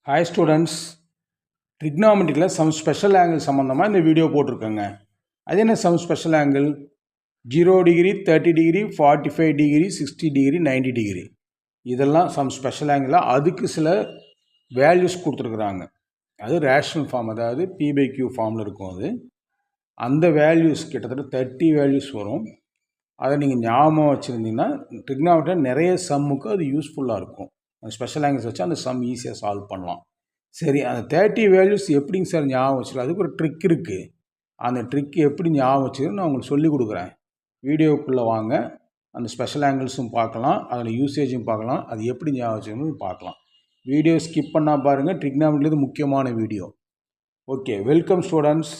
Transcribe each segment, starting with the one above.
Hi students, trigonometryல some special angle சம்பந்தமாக இந்த video போட்டிருக்கேங்க. அது என்ன some special angle? 0 degree, 30 degree, 45 degree, 60 degree, 90 degree. இதெல்லாம் some special angle. அதுக்கு சில வேல்யூஸ் கொடுத்துருக்குறாங்க. அது ரேஷனல் ஃபார்ம், அதாவது P/Q ஃபார்மில் இருக்கும். அது அந்த வேல்யூஸ் கிட்டத்தட்ட 30 வேல்யூஸ் வரும். அதை நீங்கள் ஞாபகம் வச்சுருந்தீங்கன்னா ட்ரிக்னாமெட்ரியில் நிறைய சம்முக்கு அது யூஸ்ஃபுல்லாக இருக்கும். ஸ்பெஷல் ஆங்கிள்ஸ் வச்சு அந்த சம் ஈஸியாக சால்வ் பண்ணலாம். சரி, அந்த 30 வேல்யூஸ் எப்படிங்க சார் ஞாபகம் வச்சுக்கலாம்? அதுக்கு ஒரு ட்ரிக் இருக்குது. அந்த ட்ரிக் எப்படி ஞாபகம் வச்சுக்கணும் நான் உங்களுக்கு சொல்லிக் கொடுக்குறேன். வீடியோக்குள்ளே வாங்க, அந்த ஸ்பெஷல் ஆங்கிள்ஸும் பார்க்கலாம், அதில் யூசேஜும் பார்க்கலாம், அது எப்படி ஞாபகம் வச்சுக்கணும்னு பார்க்கலாம். வீடியோ ஸ்கிப் பண்ணால் பாருங்கள், ட்ரிக்னாமெட்ரியில் முக்கியமான video. Okay, welcome students,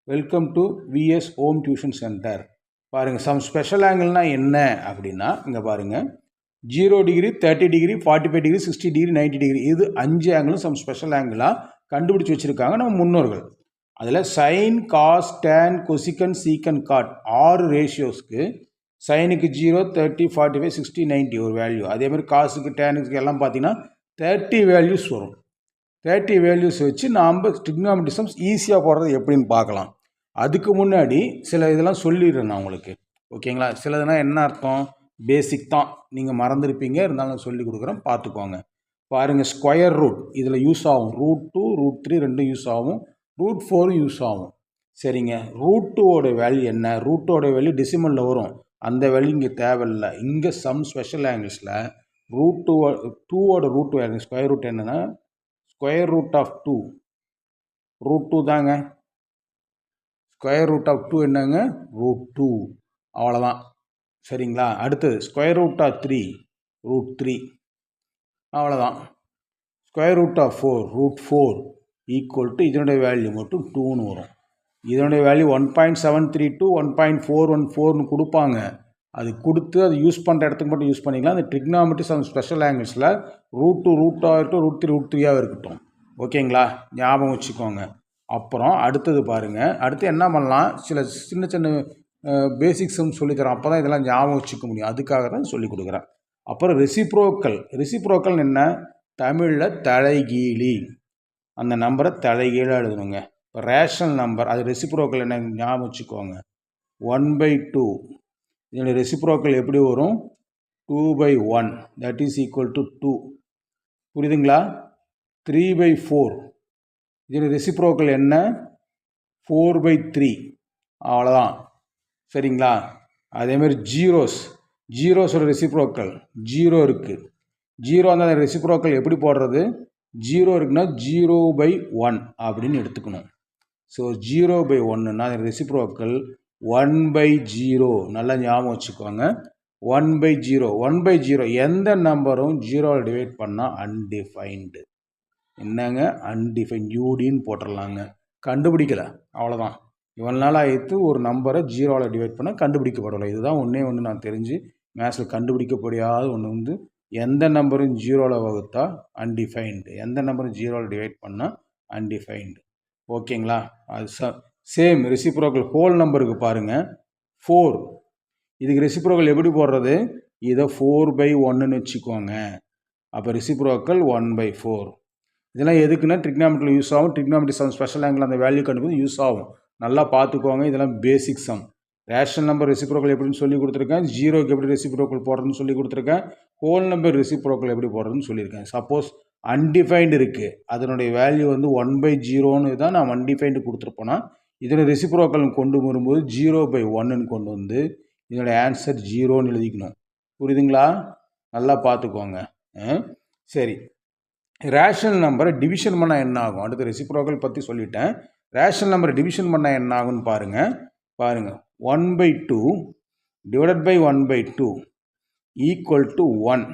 welcome to VS home tuition centre. பாருங்கள், சம் ஸ்பெஷல் ஆங்கிள்னால் என்ன அப்படின்னா, இங்கே பாருங்கள், 0 degree, 30 degree, 45 degree, 60 degree, 90 degree, இது 5 ஆங்கிளும் சம் ஸ்பெஷல் ஆங்கிளாக கண்டுபிடிச்சி வச்சுருக்காங்க நம்ம முன்னோர்கள். அதில் சைன், காஸ், டேன், கொசிகன், சீக்கன், காட் 6 ரேஷியோஸ்க்கு சைனுக்கு 0, 30, 45, 60, 90 ஒரு வேல்யூ. அதேமாதிரி காசுக்கு, டேனுக்கு எல்லாம் பார்த்தீங்கன்னா 30 வேல்யூஸ் வரும். 30 வேல்யூஸ் வச்சு நாம் ட்ரிக்னாமெட்ரி சம்ஸ் ஈஸியாக போடுறது எப்படின்னு பார்க்கலாம். அதுக்கு முன்னாடி சில இதெல்லாம் சொல்லிடுறேன் நான் உங்களுக்கு, ஓகேங்களா? சிலதுனா என்ன அர்த்தம், பேசிக் தான், நீங்கள் மறந்துருப்பீங்க, இருந்தாலும் சொல்லி கொடுக்குறேன், பார்த்துக்கோங்க. பாருங்கள், ஸ்கொயர் ரூட் இதில் யூஸ் ஆகும். ரூட் 2, ரூட் 3 ரெண்டும் யூஸ் ஆகும். ரூட் 4 யூஸ் ஆகும். சரிங்க, ரூட் 2ஓட வேல்யூ என்ன? ரூட்டோட வேல்யூ டெசிமலில் வரும், அந்த வேல்யூ இங்கே தேவையில்லை. இங்கே சம் ஸ்பெஷல் ஆங்கிள்ஸில் ரூட் 2ஓட ரூட் வேல்யூ ஸ்கொயர் ரூட் என்னென்னா ஸ்கொயர் ரூட் ஆஃப் 2 ரூட் 2 தாங்க. ஸ்கொயர் ரூட் ஆஃப் 2 என்னங்க? ரூட் 2. அவ்வளோதான். சரிங்களா? அடுத்தது ஸ்கொயர் ரூட் ஆஃப் 3 ரூட் 3. அவ்வளோதான். Square root of 4 root 4 equal to இதனுடைய வேல்யூ மட்டும் 2ன்னு வரும். இதனுடைய வேல்யூ 1.732 1.414ன்னு கொடுப்பாங்க. அது கொடுத்து அது யூஸ் பண்ணுற இடத்துக்கு மட்டும் யூஸ் பண்ணிக்கலாம். அந்த ட்ரிக்னாமெட்ரி சம் ஸ்பெஷல் ஆங்கிள்ஸில் ரூட் 2 ரூட்டாக இருக்கட்டும், ரூட் 3 ரூட் 3ஆக இருக்கட்டும். ஓகேங்களா? ஞாபகம் வச்சுக்கோங்க. அப்புறம் அடுத்தது பாருங்கள், அடுத்து என்ன பண்ணலாம், சில சின்ன சின்ன பேசிக்ஸும் சொல்லித்தரேன். அப்போ தான் இதெல்லாம் ஞாபகம் வச்சுக்க முடியும். அதுக்காக தான் சொல்லிக் கொடுக்குறேன். அப்புறம் ரெசிப்ரோக்கல் என்ன? தமிழில் தலைகீழி. அந்த நம்பரை தலைகீழாக எழுதணுங்க. இப்போ ரேஷனல் நம்பர், அது ரெசிப்ரோக்கல் என்ன ஞாபகம் வச்சுக்கோங்க, 1/2. இதோட ரெசிப்ரோக்கல் எப்படி வரும்? 2/1, தட் இஸ் ஈக்குவல் டு 2. புரியுதுங்களா? 3/4, இதோட ரெசிப்ரோக்கல் என்ன? 4/3. அவ்வளோதான். சரிங்களா? அதேமாதிரி ஜீரோஸோட ரெசிப்ரோக்கல் 0 இருக்குது. 0 அந்த ரெசிப்ரோக்கல் எப்படி போடுறது? 0 இருக்குன்னா 0/1 அப்படின்னு எடுத்துக்கணும். ஸோ 0/1ன்னா அந்த ரெசிப்ரோக்கல் 1/0. நல்லா ஞாபகம் வச்சுக்கோங்க, 1/0. 1/0 எந்த நம்பரும் 0 டிவைட் பண்ணால் அன்டிஃபைன்டு. என்னங்க அன்டிஃபைன்? யூடின்னு போட்டுடலாங்க. கண்டுபிடிக்கலை, அவ்வளோதான். இவ்வளோ நாள் ஆகிட்டு ஒரு நம்பரை 0 டிவைட் பண்ணால் கண்டுபிடிக்கப்படலை. இதுதான் ஒன்று நான் தெரிஞ்சு மேத்ஸில் கண்டுபிடிக்கப்படியாத ஒன்று எந்த நம்பரும் 0 வகுத்தா அன்டிஃபைன்டு, எந்த நம்பரும் 0 டிவைட் பண்ணால் அன்டிஃபைன்டு. ஓகேங்களா? அது சேம் ரெசிப்ரோக்கல் ஹோல் நம்பருக்கு பாருங்கள், 4. இதுக்கு ரெசிப்ரோக்கல் எப்படி போடுறது? இதை 4/1ன்னு வச்சுக்கோங்க. அப்போ ரெசிப்ரோக்கல் 1/4. இதெல்லாம் எதுக்குன்னா ட்ரிக்னாமெட்ரியில் யூஸ் ஆகும். ட்ரிக்னாமெட்ரி சம் ஸ்பெஷல் ஆங்கிள் அந்த வேல்யூ கண்டுபிடிச்சு யூஸ் ஆகும். நல்லா பார்த்துக்கோங்க, இதெல்லாம் பேசிக் சம். ரேஷனல் நம்பர் ரெசிப்ரோக்கல் எப்படின்னு சொல்லி கொடுத்துருக்கேன், ஜீரோக்கு எப்படி ரெசிப்ரோக்கல் போடுறதுன்னு சொல்லி கொடுத்துருக்கேன், ஹோல் நம்பர் ரெசிப்ரோக்கல் எப்படி போடுறதுன்னு சொல்லியிருக்கேன். சப்போஸ் அன்டிஃபைன்டு இருக்குது, அதனுடைய வேல்யூ 1/0ன்னு தான் நான் அன்டிஃபைன்டு கொடுத்துருப்போன்னா, இதனுடைய ரெசிப்ரோக்கல் கொண்டு வரும்போது 0/1ன்னு கொண்டு வந்து இதனுடைய ஆன்சர் 0ன்னு எழுதிக்கணும். புரியுதுங்களா? நல்லா பார்த்துக்கோங்க. சரி, ரேஷனல் நம்பரை டிவிஷன் பண்ணால் என்ன ஆகும்? அடுத்த ரெசிப்ரோக்கல் பற்றி சொல்லிட்டேன். ரேஷனல் நம்பரை டிவிஷன் பண்ணால் என்ன ஆகும்னு பாருங்கள். 1/2 டிவைடட் பை 1/2 ஈக்குவல் டு 1.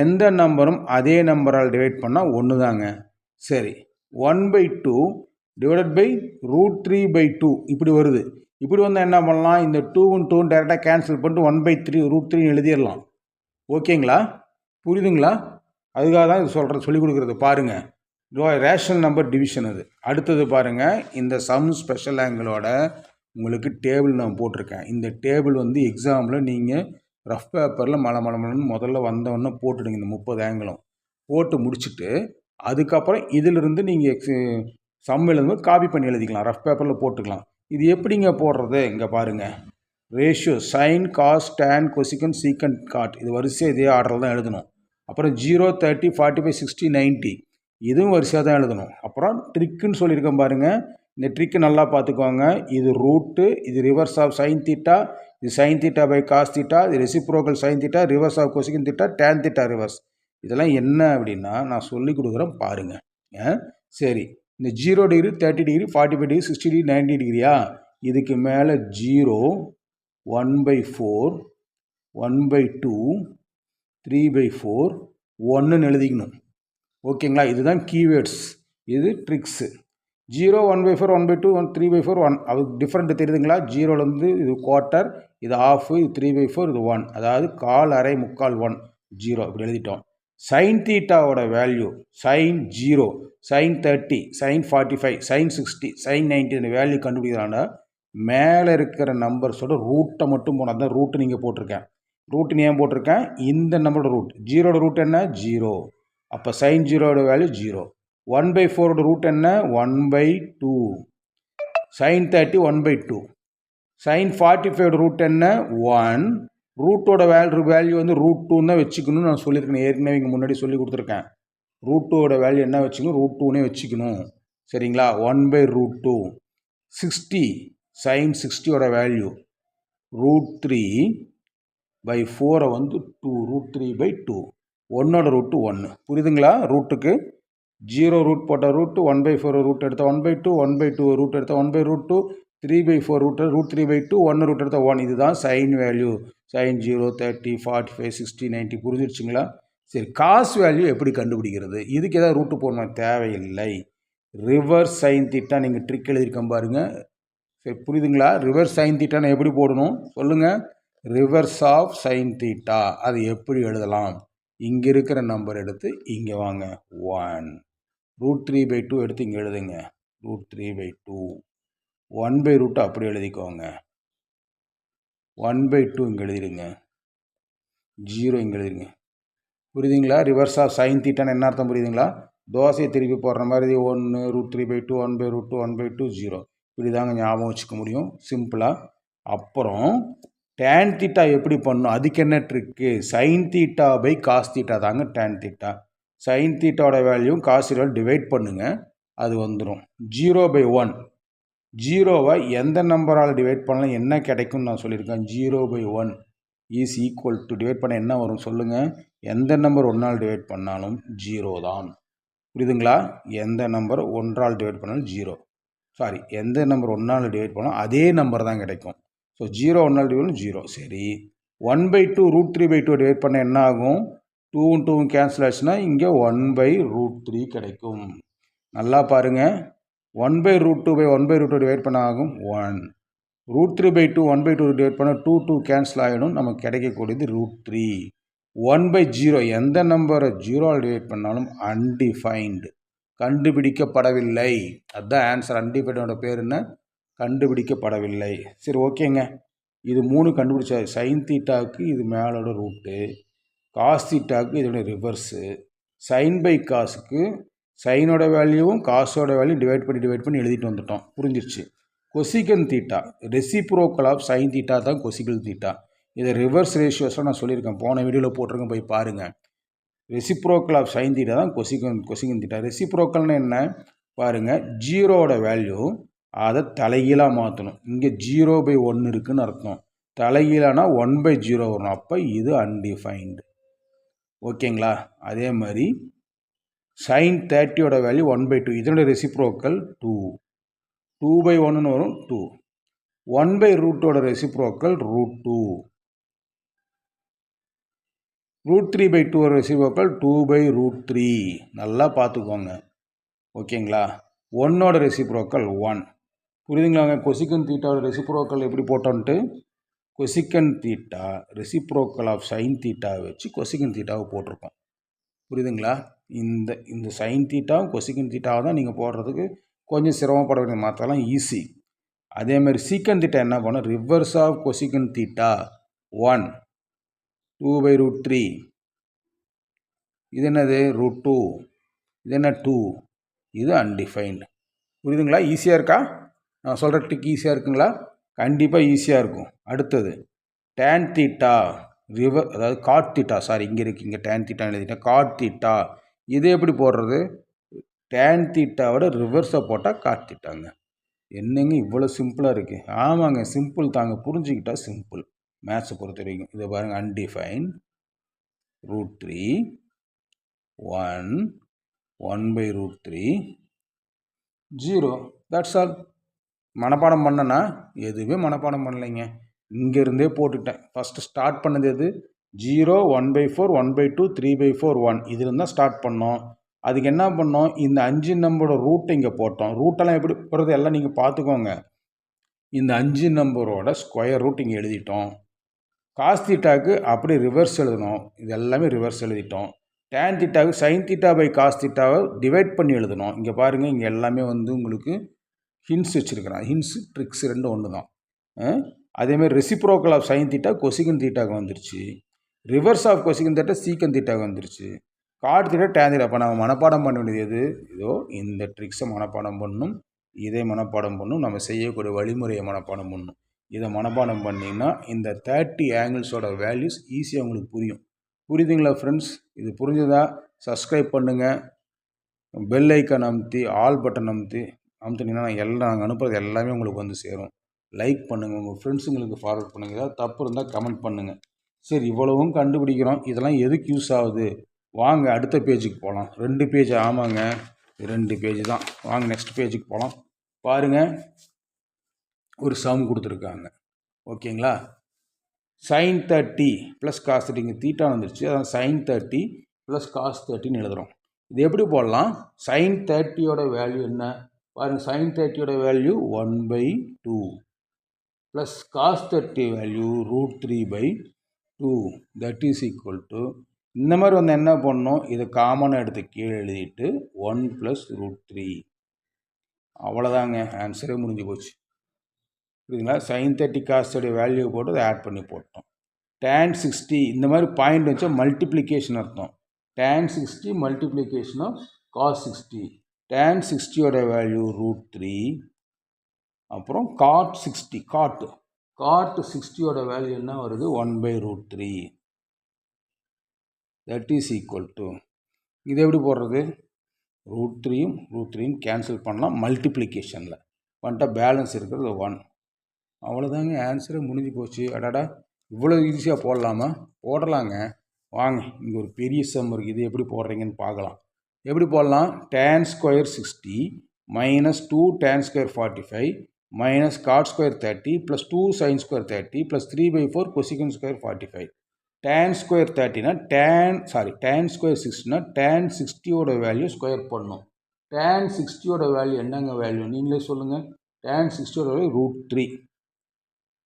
எந்த நம்பரும் அதே நம்பரால் டிவைட் பண்ணால் 1 தாங்க. சரி, 1/2 டிவைடட் பை ரூட் 3/2 இப்படி வருது. இப்படி வந்தால் என்ன பண்ணலாம்? இந்த 2வும் 2வும் டேரெக்டாக கேன்சல் பண்ணிட்டு 1/3 ரூட் 3 எழுதிடலாம். ஓகேங்களா? புரியுதுங்களா? அதுக்காக தான் இது சொல்லிக் கொடுக்குறது. பாருங்கள், ரேஷனல் நம்பர் டிவிஷன் அது. அடுத்தது பாருங்கள், இந்த சம் ஸ்பெஷல் ஆங்கிளோட உங்களுக்கு டேபிள் நான் போட்டிருக்கேன். இந்த டேபிள் எக்ஸாமில் நீங்கள் ரஃப் பேப்பரில் மலன்னு முதல்ல வந்தவொடனே போட்டுடுங்க. இந்த 30 ஆங்கிளும் போட்டு முடிச்சுட்டு அதுக்கப்புறம் இதிலிருந்து நீங்கள் சம் எழுதும்போது காப்பி பண்ணி எழுதிக்கலாம், ரஃப் பேப்பரில் போட்டுக்கலாம். இது எப்படிங்க போடுறது? இங்கே பாருங்கள், ரேஷியோ சைன் காஸ் டேன் கொசிகன் சீக்கன் காட், இது வரிசையாக இதே ஆர்டரில் தான் எழுதணும். அப்புறம் 0, 30, 45, 60, 90 இதுவும் வரிசையாக தான் எழுதணும். அப்புறம் ட்ரிக்குன்னு சொல்லியிருக்கேன் பாருங்கள், இந்த ட்ரிக்கு நல்லா பார்த்துக்கோங்க. இது ரூட்டு, இது ரிவர்ஸ் ஆஃப் சைன் தீட்டா, இது sine theta by cos theta, இது reciprocal sine theta, reverse of cosecant theta, tan theta reverse. இதெல்லாம் என்ன அப்படின்னா நான் சொல்லி கொடுக்குறேன் பாருங்கள். சரி, இந்த 0 டிகிரி, 30 டிகிரி, 45 டிகிரி, 60 டிகிரி, 90 டிகிரியா, இதுக்கு மேலே 0, 1/4, 1/2, 3/4, 1ன்னு எழுதிக்கணும். ஓகேங்களா? இதுதான் கீவேர்ட்ஸ், இது ட்ரிக்ஸு. 0, 1/4, 1/2, 3/4, 1 அது டிஃப்ரெண்ட்டு தெரியுதுங்களா? 0லேருந்து இது குவார்ட்டர், இது ஆஃபு, இது 3/4, இது 1, அதாவது கால், அரை, முக்கால், 1, 0 இப்படி எழுதிட்டோம். சைன் தீட்டாவோட value sine 0, sine 30, sine 45, sine 60, sine 90 இந்த வேல்யூ கண்டுபிடிக்கிறான்னா மேலே இருக்கிற நம்பர்ஸோட ரூட்டை மட்டும் போனால் தான் ரூட்டு நீங்கள் போட்டிருக்கேன். ரூட்டுன்னு ஏன் போட்டிருக்கேன்? இந்த நம்பரோட ரூட், 0ட ரூட் என்ன? 0. அப்போ சைன் 0ட வேல்யூ 0. 1/4 ரூட் என்ன? 1/2. சைன் 30 1/2. சைன் 45 ரூட் என்ன? 1. ரூட்டோட வேல்யூ வந்து ரூட் 2 தான் வச்சுக்கணும்னு நான் சொல்லியிருக்கேன், ஏற்கனவே இங்கே முன்னாடி சொல்லி கொடுத்துருக்கேன். ரூட் 2ஓட வேல்யூ என்ன வச்சுக்கணும்? ரூட் 2னே வச்சுக்கணும். சரிங்களா? 1/√2. 60 சைன் 60ஓட வேல்யூ ரூட் 3/4 வந்து 2, ரூட் 3/2. 1ஓட ரூட்டு 1. புரியுதுங்களா? ரூட்டுக்கு 0 ரூட் போட்ட ரூட்டு, 1/4 ரூட் எடுத்தால் 1/2, 1/2 ரூட் எடுத்தால் 1/√2, 3/4 ரூட் 3/2, 1 ரூட் எடுத்தால் 1. இதுதான் சைன் வேல்யூ. சைன் 0, 30, 45, 60, 90 புரிஞ்சிருச்சுங்களா? சரி, காஸ் வேல்யூ எப்படி கண்டுபிடிக்கிறது? இதுக்கு ஏதாவது ரூட்டு போடணும்? தேவையில்லை. ரிவர்ஸ் சைன் தீட்டா நீங்கள் ட்ரிக் எழுதியிருக்கேன் பாருங்கள். சரி, புரியுதுங்களா? ரிவர்ஸ் சைன் தீட்டான்னு எப்படி போடணும் சொல்லுங்கள். ரிவர்ஸ் ஆஃப் சைன் தீட்டா அது எப்படி எழுதலாம்? இங்கே இருக்கிற நம்பர் எடுத்து இங்கே வாங்க, 1. ரூட் 3/2 எடுத்து இங்கே எழுதுங்க, ரூட் 3/2. 1/√2 அப்படி எழுதிக்கோங்க. 1/2 இங்கே எழுதிடுங்க, 0 இங்கே எழுதிடுங்க. புரியுதுங்களா? ரிவர்ஸ் ஆஃப் சைன் தீட்டான்னு என்ன அர்த்தம் புரியுதுங்களா? தோசையை திருப்பி போடுற மாதிரி 1, ரூட் 3/2, 1/√2, 1/2, 0 இப்படி தாங்க ஞாபகம் வச்சுக்க முடியும் சிம்பிளாக. அப்புறம் டேன் தீட்டா எப்படி பண்ணணும்? அதுக்கு என்ன trick? Sine theta by cos theta தாங்க டேன் தீட்டா. சைன் தீட்டாவோட வேல்யூ காஸ் தீட்டாவோட டிவைட் பண்ணுங்கள், அது வந்துடும். 0/1. 0வை எந்த நம்பரால் டிவைட் பண்ணலாம் என்ன கிடைக்கும்னு நான் சொல்லியிருக்கேன். 0/1 இஸ் ஈக்குவல் டு டிவைட் பண்ண என்ன வரும் சொல்லுங்கள். எந்த நம்பர் 1ஆல் டிவைட் பண்ணாலும் 0 தான். புரியுதுங்களா? எந்த நம்பர் 1ஆல் டிவைட் பண்ணாலும் 0. சாரி, எந்த நம்பர் 1ஆல் டிவைட் பண்ணாலும் அதே நம்பர் தான் கிடைக்கும். ஸோ 0 1ஆல் டிவைட் பண்ணாலும் 0. சரி, 1/2 ரூட் 3/2 டிவைட் பண்ண என்ன ஆகும்? 2 2 கேன்சல் ஆச்சுன்னா இங்கே 1/√3 கிடைக்கும். நல்லா பாருங்கள், 1/√2 டிவைட் பண்ண ஆகும் 1. ரூட் 3/2 1/2 டிவைட் பண்ண 2 2 கேன்சல் ஆகிடும், நமக்கு கிடைக்கக்கூடியது ரூட் 3. 1/0 எந்த நம்பரை 0ஆல் டிவைட் பண்ணாலும் அன்டிஃபைன்டு, கண்டுபிடிக்கப்படவில்லை. அதுதான் ஆன்சர். அன்டிஃபைண்டோட பேர் என்ன? கண்டுபிடிக்கப்படவில்லை. சரி, ஓகேங்க. இது 3 கண்டுபிடிச்சா சைன் தீட்டாவுக்கு இது மேலோட ரூட்டு, காஸ் தீட்டாவுக்கு இதோட ரிவர்ஸு, சைன் பை காசுக்கு சைனோட வேல்யூவும் காசோட வேல்யூ டிவைட் பண்ணி எழுதிட்டு வந்துட்டோம். புரிஞ்சிருச்சு. Cosecant theta reciprocal of sine theta தான் கொசிகன் தீட்டா. இதை ரிவர்ஸ் ரேஷியோஸாக நான் சொல்லியிருக்கேன், போன வீடியோவில் போட்டிருக்கேன், போய் பாருங்கள். ரெசிப்ரோக்கல் ஆஃப் சைன் தீட்டா தான் கொசிகன் தீட்டா. ரெசிப்ரோக்கல்னு என்ன பாருங்கள், 0ஓட வேல்யூ அதை தலைகீழாக மாற்றணும். இங்கே 0/1 இருக்குதுன்னு அர்த்தம். தலைகீழானா 1/0 வரும். அப்போ இது அன்டிஃபைன்டு. ஓகேங்களா? அதே மாதிரி சைன் 30ஓட வேல்யூ 1/2, இதனோட ரெசிப்ரோக்கல் 2. 2/1ன்னு வரும், 2. 1/√2ஓட ரெசிப்ரோக்கல் ரூட் 2. Root 3/2 reciprocal 2/√3. நல்லா பார்த்துக்கோங்க. ஓகேங்களா? 1ஓட ரெசிப்ரோக்கல் 1. புரியுதுங்களாங்க? கொசிகன் தீட்டாவோட ரெசிப்ரோக்கல் எப்படி போட்டோன்ட்டு, cosecant theta reciprocal of sine theta வச்சு கொசிகன் தீட்டாவை போட்டிருக்கோம். புரியுதுங்களா? இந்த சைன் தீட்டாவும் கொசிகன் தீட்டாவை தான் நீங்கள் போடுறதுக்கு கொஞ்சம் சிரமப்பட வேண்டிய, மாற்றலாம் ஈஸி. அதேமாதிரி சீக்கன் தீட்டா என்ன பண்ணோம்? Reverse of cosecant theta 1, 2/√3. இது என்னது? ரூட் 2. இது என்ன 2, இது அன்டிஃபைன்டு. புரியுதுங்களா? ஈஸியாக இருக்கா? நான் சொல்கிற ட்ரிக் ஈஸியாக இருக்குங்களா? கண்டிப்பாக ஈஸியாக இருக்கும். அடுத்தது டேன் தீட்டா அதாவது காட் தீட்டா, சாரி இங்கே இருக்குது, இங்கே டேன் தீட்டா எழுதிட்டேன், காட் தீட்டா. இது எப்படி போடுறது? டேன் தீட்டாவோட ரிவர்ஸை போட்டால் காட் தீட்டாங்க. என்னங்க இவ்வளோ சிம்பிளாக இருக்குது? ஆமாங்க, சிம்பிள் தாங்க, புரிஞ்சுக்கிட்டா சிம்பிள். மேத்ஸை பொறுத்த வரைக்கும் இதை பாருங்கள், அன்டிஃபைன் √3 1 1/√3 0. That's all. மனப்பாடம் பண்ணனா? எதுவுமே மனப்பாடம் பண்ணலைங்க, இங்கேருந்தே போட்டுட்டேன். ஃபஸ்ட்டு ஸ்டார்ட் பண்ணது எது? 0 1/4 1/2 3/4 1, இதுலேருந்து தான் ஸ்டார்ட் பண்ணோம். அதுக்கு என்ன பண்ணோம்? இந்த 5 நம்பரோட ரூட்டை இங்கே போட்டோம். ரூட்டெல்லாம் எப்படி போகிறது எல்லாம் நீங்கள் பார்த்துக்கோங்க. இந்த 5 நம்பரோட ஸ்கொயர் ரூட் இங்கே எழுதிட்டோம். காஸ் தீட்டாவுக்கு அப்படி ரிவர்ஸ் எழுதணும். இது எல்லாமே ரிவர்ஸ் எழுதிட்டோம். டேன் தீட்டாவுக்கு சைன் தீட்டா பை காஸ் தீட்டாவை டிவைட் பண்ணி எழுதணும். இங்கே பாருங்கள், இங்கே எல்லாமே உங்களுக்கு ஹின்ஸ் வச்சுருக்கிறேன். ஹின்ஸு ட்ரிக்ஸ் ரெண்டும் ஒன்று தான். அதேமாதிரி reciprocal of sine theta cosecant தீட்டாவுக்கு வந்துருச்சு. Reverse of cosecant theta secant தீட்டாவுக்கு வந்துருச்சு. Cot theta tan theta. அப்போ நம்ம மனப்பாடம் பண்ண வேண்டியது இதோ இந்த ட்ரிக்ஸை மனப்பாடம் பண்ணணும், இதை மனப்பாடம் பண்ணணும், நம்ம செய்யக்கூடிய வழிமுறையை மனப்பாடம் பண்ணணும். இதை மனப்பாடம் பண்ணிங்கன்னா இந்த 30 ஆங்கிள்ஸோட வேல்யூஸ் ஈஸியாக உங்களுக்கு புரியும். புரியுதுங்களா ஃப்ரெண்ட்ஸ்? இது புரிஞ்சுதா? சப்ஸ்கிரைப் பண்ணுங்கள், பெல் ஐக்கான் அமுத்தி ஆல் பட்டன் அமுத்தினீங்கன்னா எல்லாம் நாங்கள் அனுப்புறது எல்லாமே உங்களுக்கு வந்து சேரும். லைக் பண்ணுங்கள், உங்கள் ஃப்ரெண்ட்ஸுங்களுக்கு ஃபார்வர்ட் பண்ணுங்கள். ஏதாவது தப்பு இருந்தால் கமெண்ட் பண்ணுங்கள். சரி, இவ்வளவும் கண்டுபிடிக்கிறோம், இதெல்லாம் எதுக்கு யூஸ் ஆகுது? வாங்க அடுத்த பேஜுக்கு போகலாம். 2 பேஜ், ஆமாங்க 2 பேஜ் தான். வாங்க நெக்ஸ்ட் பேஜுக்கு போகலாம். பாருங்கள், ஒரு சம் கொடுத்துருக்காங்க. ஓகேங்களா? sin 30 ப்ளஸ் காஸ் 30, இங்கே தீட்டா வந்துருச்சு, அதான் sin 30 ப்ளஸ் காஸ் 30ன்னு எழுதுகிறோம். இது எப்படி போடலாம்? sin 30யோட வேல்யூ என்ன பாருங்கள். sin 30யோட value 1/2 plus cos 30 value √3/2. That is equal to, இந்த மாதிரி வந்து என்ன பண்ணணும்? இதை காமனாக எடுத்து கீழே எழுதிட்டு 1 + √3. அவ்வளோதாங்க, ஆன்சரே முடிஞ்சு போச்சு. புரியுதுங்களா? sin 30 cos 30 வேல்யூ போட்டு அதை ஆட் பண்ணி போட்டோம். tan 60 இந்த மாதிரி பாயிண்ட் வச்சா மல்டிப்ளிகேஷன் அர்த்தம். tan 60 multiplication of cos 60. tan 60யோட வேல்யூ √3. அப்புறம் cot 60, cot 60யோட வேல்யூ என்ன வருது? 1/√3. தட் இஸ் ஈக்குவல் டு, இது எப்படி போடுறது? √3யும் கேன்சல் பண்ணலாம், மல்டிப்ளிகேஷனில் பண்ணிட்டா பேலன்ஸ் இருக்கிறது 1. அவ்வளோதாங்க, ஆன்சரே முடிஞ்சு போச்சு. அடாடா, இவ்வளோ ஈஸியாக போடலாமா? போடலாங்க. வாங்க, இங்கே ஒரு பெரிய சம் இருக்குது, இது எப்படி போடுறீங்கன்னு பார்க்கலாம். எப்படி போடலாம்? tan square 60 minus 2 tan square 45 minus cot square 30 plus 2 sin square 30 plus 3/4 cosecant square 45. tan square 30னா tan ஸ்கொயர் 60னா tan 60யோட வேல்யூ ஸ்கொயர் பண்ணணும். tan 60யோட வேல்யூ என்னங்க வேல்யூ? நீங்களே சொல்லுங்கள். tan 60யோட வேல்யூ √3.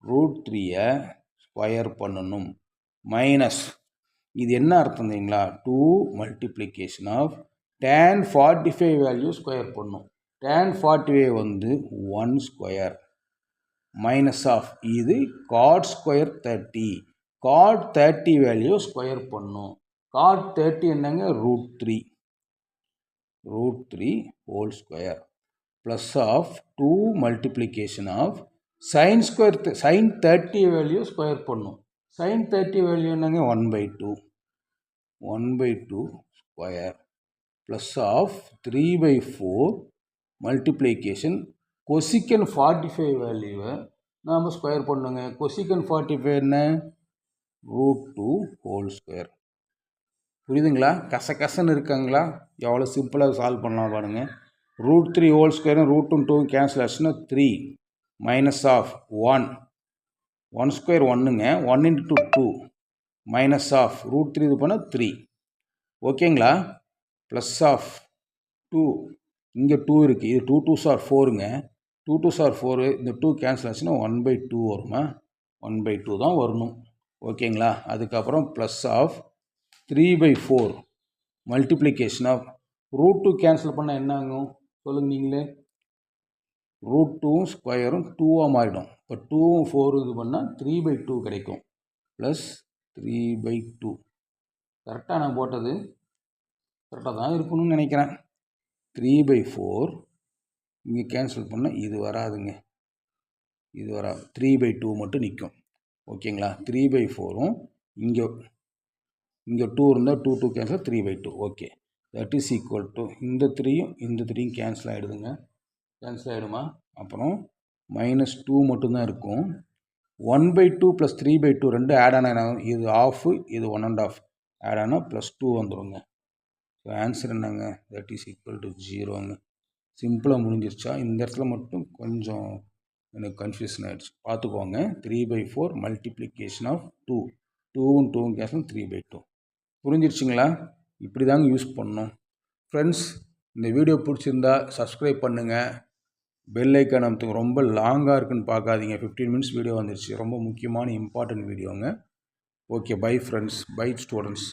√3யை ஸ்கொயர் பண்ணணும். மைனஸ், இது என்ன அர்த்தம் தெரியுங்களா? 2 multiplication of tan 45 value square பண்ணணும். tan 45 வந்து 1 ஸ்கொயர் மைனஸ் ஆஃப் இது cot square 30. Cot 30 value square பண்ணணும். காட் 30 என்னங்க? √3 whole square plus of 2 multiplication of sin 30 value square பண்ணும். sin 30 வேல்யூ என்னங்க? 1/2 square plus of 3/4 multiplication cosecant 45 வேல்யூவை நாம் square பண்ணுங்க. கொசிக்கன் 45 என்ன? √2 ஹோல் ஸ்கொயர். புரியுதுங்களா? கசன்னு இருக்காங்களா? எவ்வளோ சிம்பிளாக சால்வ் பண்ணலாம் பாருங்கள். √3 ஹோல் ஸ்கொயர் √2 கேன்சல் ஆச்சுன்னா 3 மைனஸ் ஆஃப் 1 ஸ்கொயர் 1ங்க, 1 × 2 மைனஸ் ஆஃப் √3 இது பண்ணால் 3. ஓகேங்களா? ப்ளஸ் ஆஃப் 2, இங்கே 2 இருக்குது, இது 2 2s are 4ங்க, 2 2s are 4, இந்த 2 கேன்சல் ஆச்சுன்னா 1/2 வருமா? 1/2 தான் வரணும். ஓகேங்களா? அதுக்கப்புறம் plus of 3/4 multiplication of √2 cancel பண்ணால் என்ன ஆகும் சொல்லுங்கள் நீங்களே? √2 ஸ்கொயரும் 2ஆக மாறிடும். இப்போ 2ம் 4 இது பண்ணால் 3/2 கிடைக்கும். ப்ளஸ் 3/2. கரெக்டாக நான் போட்டது கரெக்டாக தான் இருக்கணும்னு நினைக்கிறேன். 3/4 இங்கே கேன்சல் பண்ணால் இது வராதுங்க, இது வராது. 3/2 மட்டும் நிற்கும். ஓகேங்களா? 3/4ம் இங்கே 2 இருந்தால் 2 cancel, 3/2. Okay, that is equal to இந்த 3யும் இந்த 3யும் கேன்சல் ஆகிடுதுங்க. கேன்சல் ஆகிடுமா? அப்புறம் -2 மட்டும்தான் இருக்கும். 1/2 + 3/2 ரெண்டு ஆட் ஆனால் இது ஆஃபு, இது 1.5 ஆட் ஆனால் +2 வந்துடுங்க. ஸோ ஆன்சர் என்னங்க? தட் இஸ் ஈக்குவல் டு 0ங்க. சிம்பிளாக முடிஞ்சிருச்சா? இந்த இடத்துல மட்டும் கொஞ்சம் எனக்கு கன்ஃபியூஷன் ஆகிடுச்சு, பார்த்துக்கோங்க. 3/4 மல்டிப்ளிகேஷன் ஆஃப் 2, 2வும் 2வும் கேன்சல், 3/2. புரிஞ்சிருச்சுங்களா? இப்படி தாங்க யூஸ் பண்ணணும். ஃப்ரெண்ட்ஸ், இந்த வீடியோ பிடிச்சிருந்தா சப்ஸ்கிரைப் பண்ணுங்கள். பெல் ஐக்கான் அமுத்துங்க. ரொம்ப லாங்காக இருக்குன்னு பார்க்காதீங்க, 15 மினிட்ஸ் வீடியோ வந்துருச்சு. ரொம்ப முக்கியமான இம்பார்ட்டன்ட் வீடியோங்க. Okay, bye friends, bye students.